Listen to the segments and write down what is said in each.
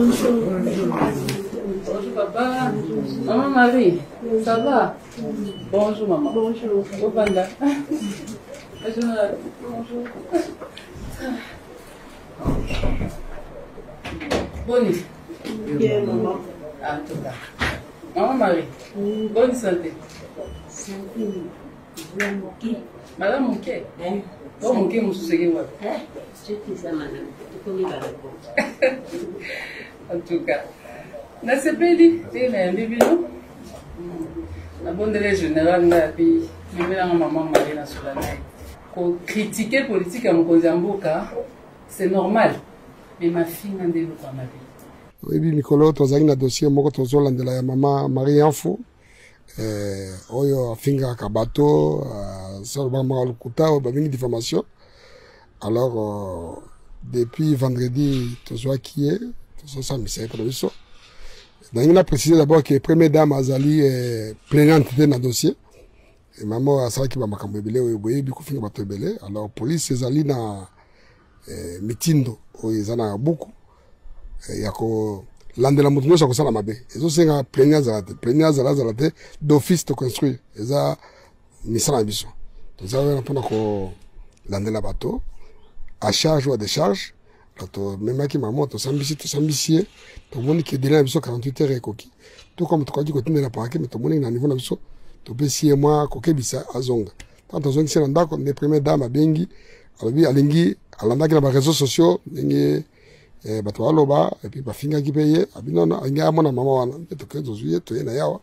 Bonjour papa. Maman Marie, ça va? Bonjour maman. Bonjour. Au Banda. Bonjour. Bonne. Bien maman. En tout cas. Maman Marie, bonne santé. Santé. Madame Mouké. Oh Mouké, mon souci. En tout cas. Na sepeli te na mbibino na bondele général na puis même na maman Marie na solana ko critiquer politique ya mokonzi ya mboka c'est normal mais ma fille na ndelo kwa mabe oui mikolo tozali na dossier moko tozolandela ya mama Marie Info oyo afingaka bato salobamaka lokuta babengi diffamation alors depuis vendredi tozwaki ye tozosambisa ye mpona biso. On a précisé d'abord que la première dame a zali plaignante dans le dossier. Et maman a dit qu'il va m'accompagner au boye, beaucoup finir battre belé. Alors police est allée dans mitindo où ils en ont beaucoup. Il y a que l'ande la moutonneuse ça concerne la mabe. Ils ont c'est un plaignant zalate d'office de construire. Ils ont mis ça en mission. Donc ça veut dire que l'ande la bateau à charge ou à décharge. Même qui maman to sambisi to moni ke délai biso 48 heures ekoki tout comme to kwaji kotinda na parquet mais to moni na niveau na biso to pesi moi kokebisa azonga tant azonga c'est ndako ne première dame bengi alobi alingi alandaki na ba réseaux sociaux ndenge bato aloba et puis bafinga ki paye abinono anga mona mama wana to kezo zuye to yena yawa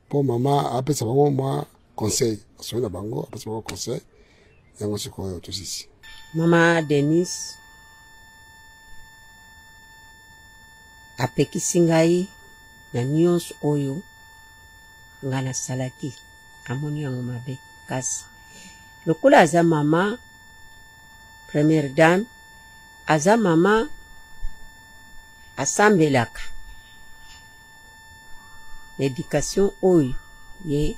pour mama apesa bango moi conseil aso na bango apesa bango conseil yango siko to sisi mama Denise apekisi ngai na nyonso oyo nga nasalaki amoni yango mabe kasi lokola aza mama première dame aza mama asambelaka l'éducation oyo ye